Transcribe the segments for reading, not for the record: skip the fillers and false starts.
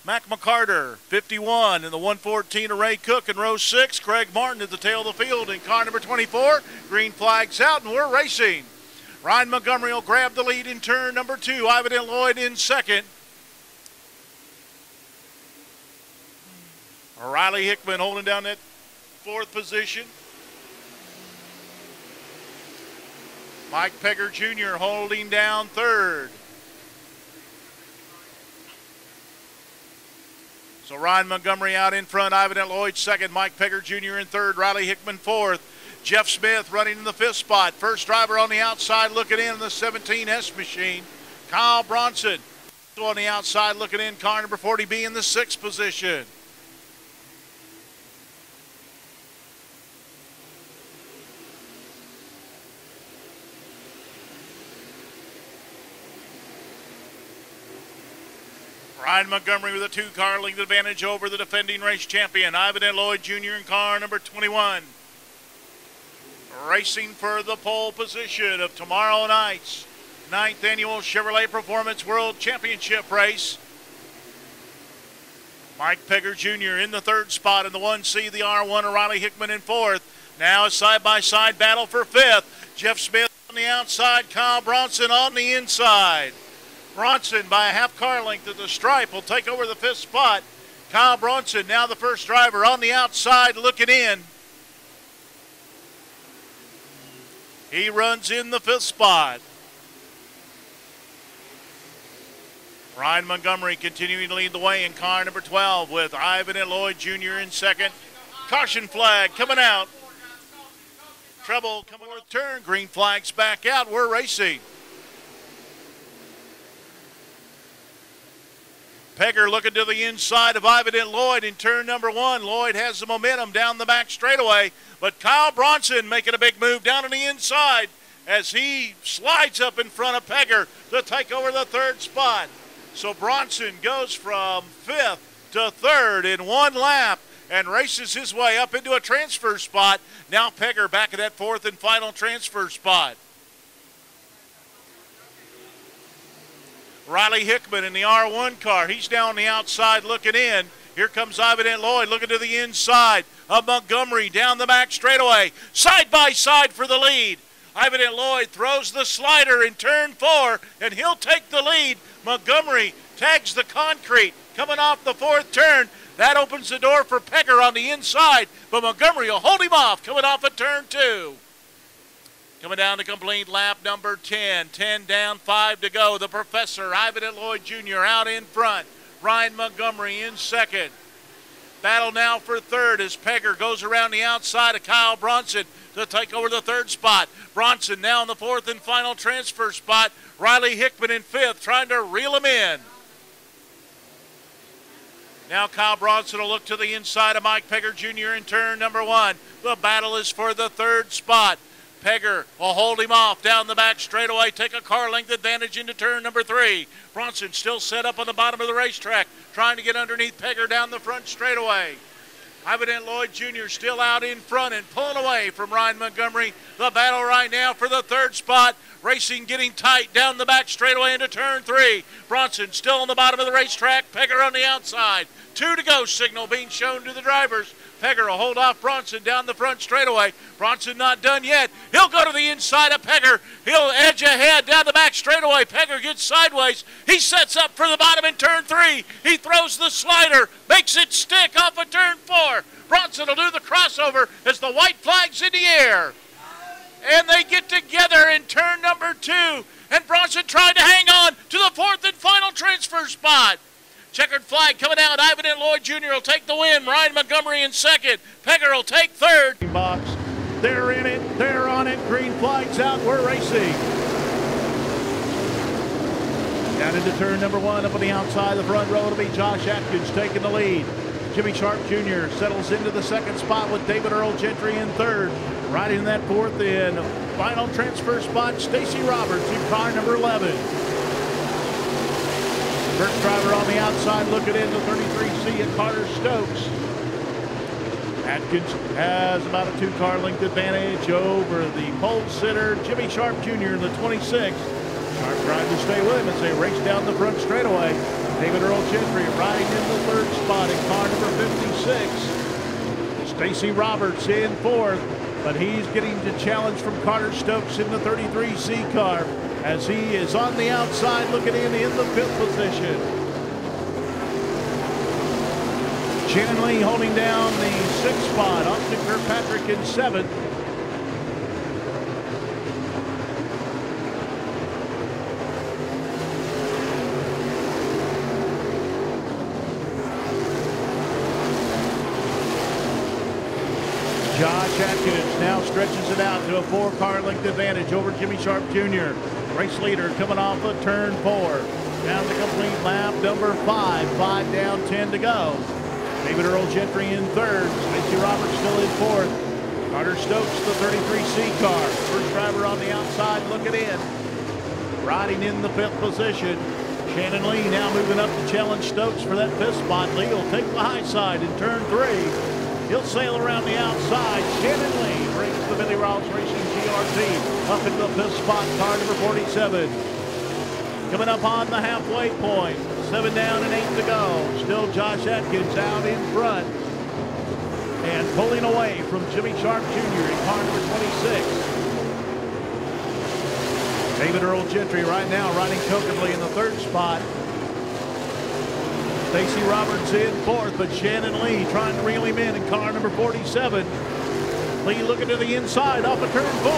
Mac McCarter, 51 in the 114 of Ray Cook in row 6. Craig Martin at the tail of the field in car number 24. Green flag's out and we're racing. Ryan Montgomery will grab the lead in turn number 2. Ivan and Lloyd in second. Riley Hickman holding down that 4th position. Mike Pegger Jr. holding down 3rd. So Ryan Montgomery out in front, Ivan and Lloyd 2nd, Mike Pegger Jr. in 3rd, Riley Hickman 4th. Jeff Smith running in the 5th spot. First driver on the outside looking in the 17S machine. Kyle Bronson on the outside looking in, car number 40B in the 6th position. Ryan Montgomery with a 2-car length advantage over the defending race champion, Ivan and Lloyd Jr. in car number 21. Racing for the pole position of tomorrow night's 9th annual Chevrolet Performance World Championship race. Mike Pegger Jr. in the 3rd spot in the 1C, the R1, Riley Hickman in 4th. Now a side-by-side battle for 5th. Jeff Smith on the outside, Kyle Bronson on the inside. Bronson by a 1/2 car length at the stripe will take over the 5th spot. Kyle Bronson now the first driver on the outside looking in. He runs in the 5th spot. Ryan Montgomery continuing to lead the way in car number 12 with Ivan and Lloyd Jr. in 2nd. Caution flag coming out. Trouble coming with turn. Green flag's back out. We're racing. Pegger looking to the inside of Ivan and Lloyd in turn number 1. Lloyd has the momentum down the back straightaway, but Kyle Bronson making a big move down on the inside as he slides up in front of Pegger to take over the 3rd spot. So Bronson goes from 5th to 3rd in 1 lap and races his way up into a transfer spot. Now Pegger back at that 4th and final transfer spot. Riley Hickman in the R1 car. He's down the outside looking in. Here comes Ivan and Lloyd looking to the inside of Montgomery down the back straightaway. Side by side for the lead. Ivan and Lloyd throws the slider in turn 4 and he'll take the lead. Montgomery tags the concrete coming off the 4th turn. That opens the door for Pegger on the inside, but Montgomery will hold him off coming off of turn 2. Coming down to complete lap number 10. 10 down, 5 to go. The Professor, Ivan and Lloyd Jr. out in front. Ryan Montgomery in 2nd. Battle now for 3rd as Pegger goes around the outside of Kyle Bronson to take over the 3rd spot. Bronson now in the 4th and final transfer spot. Riley Hickman in 5th trying to reel him in. Now Kyle Bronson will look to the inside of Mike Pegger Jr. in turn number 1. The battle is for the 3rd spot. Pegger will hold him off down the back straightaway, take a car length advantage into turn number 3. Bronson still set up on the bottom of the racetrack, trying to get underneath Pegger down the front straightaway. Ivan and Lloyd Jr. still out in front and pulling away from Ryan Montgomery. The battle right now for the 3rd spot. Racing getting tight down the back straightaway into turn 3. Bronson still on the bottom of the racetrack, Pegger on the outside. 2 to go signal being shown to the drivers. Pegger will hold off Bronson down the front straightaway. Bronson not done yet. He'll go to the inside of Pegger. He'll edge ahead down the back straightaway. Pegger gets sideways. He sets up for the bottom in turn 3. He throws the slider, makes it stick off of turn 4. Bronson will do the crossover as the white flag's in the air. And they get together in turn number 2. And Bronson tried to hang on to the 4th and final transfer spot. Checkered flag coming out. Ivan and Lloyd Jr. will take the win. Ryan Montgomery in 2nd. Pegger will take 3rd. Box. They're in it. They're on it. Green flag's out. We're racing. Down into turn number 1. Up on the outside of the front row, it'll be Josh Atkins taking the lead. Jimmy Sharp Jr. settles into the 2nd spot with David Earl Gentry in 3rd. Riding in that 4th and final transfer spot, Stacy Roberts in car number 11. First driver on the outside looking in the 33C at Carter Stokes. Atkins has about a 2-car length advantage over the pole sitter, Jimmy Sharp Jr. in the 26. Sharp trying to stay with him as they race down the front straightaway. David Earl Gentry riding in the spot in car number 56. Stacy Roberts in fourth, but he's getting the challenge from Carter Stokes in the 33C car as he is on the outside looking in the fifth position. Shannon Lee holding down the sixth spot. Austin Kirkpatrick in seventh. Josh Atkins now stretches it out to a 4-car length advantage over Jimmy Sharp Jr. Race leader coming off of turn 4. Down to complete lap number 5. 5 down, 10 to go. David Earl Gentry in third. Stacy Roberts still in fourth. Carter Stokes, the 33C car. First driver on the outside looking in. Riding in the fifth position. Shannon Lee now moving up to challenge Stokes for that fifth spot. Lee will take the high side in turn 3. He'll sail around the outside. Shannon Lee brings the Billy Ross Racing GRT up into the fifth spot, car number 47. Coming up on the halfway point. 7 down and 8 to go. Still Josh Atkins out in front. And pulling away from Jimmy Sharp Jr. in car number 26. David Earl Gentry right now riding comfortably in the third spot. Stacy Roberts in fourth, but Shannon Lee trying to reel him in car number 47. Lee looking to the inside off of turn 4.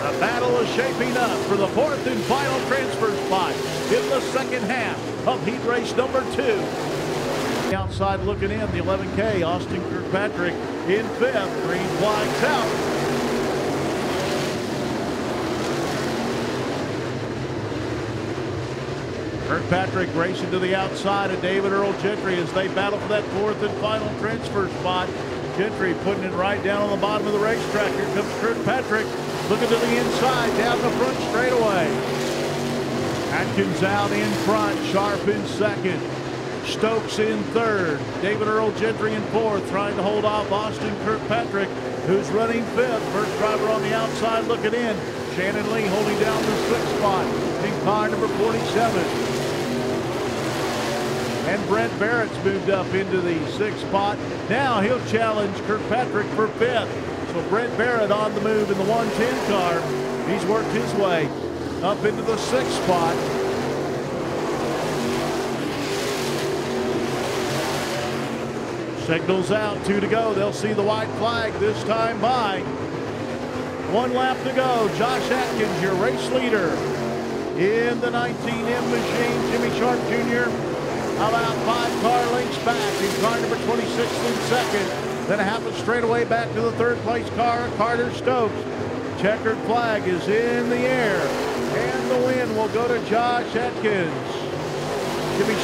The battle is shaping up for the fourth and final transfer spot in the second half of heat race number 2. Outside looking in, the 11K, Austin Kirkpatrick in fifth. Green flags out. Kirkpatrick racing to the outside of David Earl Gentry as they battle for that fourth and final transfer spot. Gentry putting it right down on the bottom of the racetrack. Here comes Kirkpatrick looking to the inside, down the front straightaway. Atkins out in front, Sharp in second. Stokes in third. David Earl Gentry in fourth, trying to hold off Austin Kirkpatrick, who's running fifth. First driver on the outside looking in. Shannon Lee holding down the sixth spot in car number 47. And Brent Barrett's moved up into the sixth spot. Now he'll challenge Kirkpatrick for fifth. So Brent Barrett on the move in the 110 car. He's worked his way up into the sixth spot. Signals out, 2 to go. They'll see the white flag this time by. 1 lap to go. Josh Atkins, your race leader in the 19M machine. Jimmy Sharp Jr. about 5 car lengths back in car number 26 in second. Then a half a straightaway back to the third place car, Carter Stokes. Checkered flag is in the air, and the win will go to Josh Atkins. Jimmy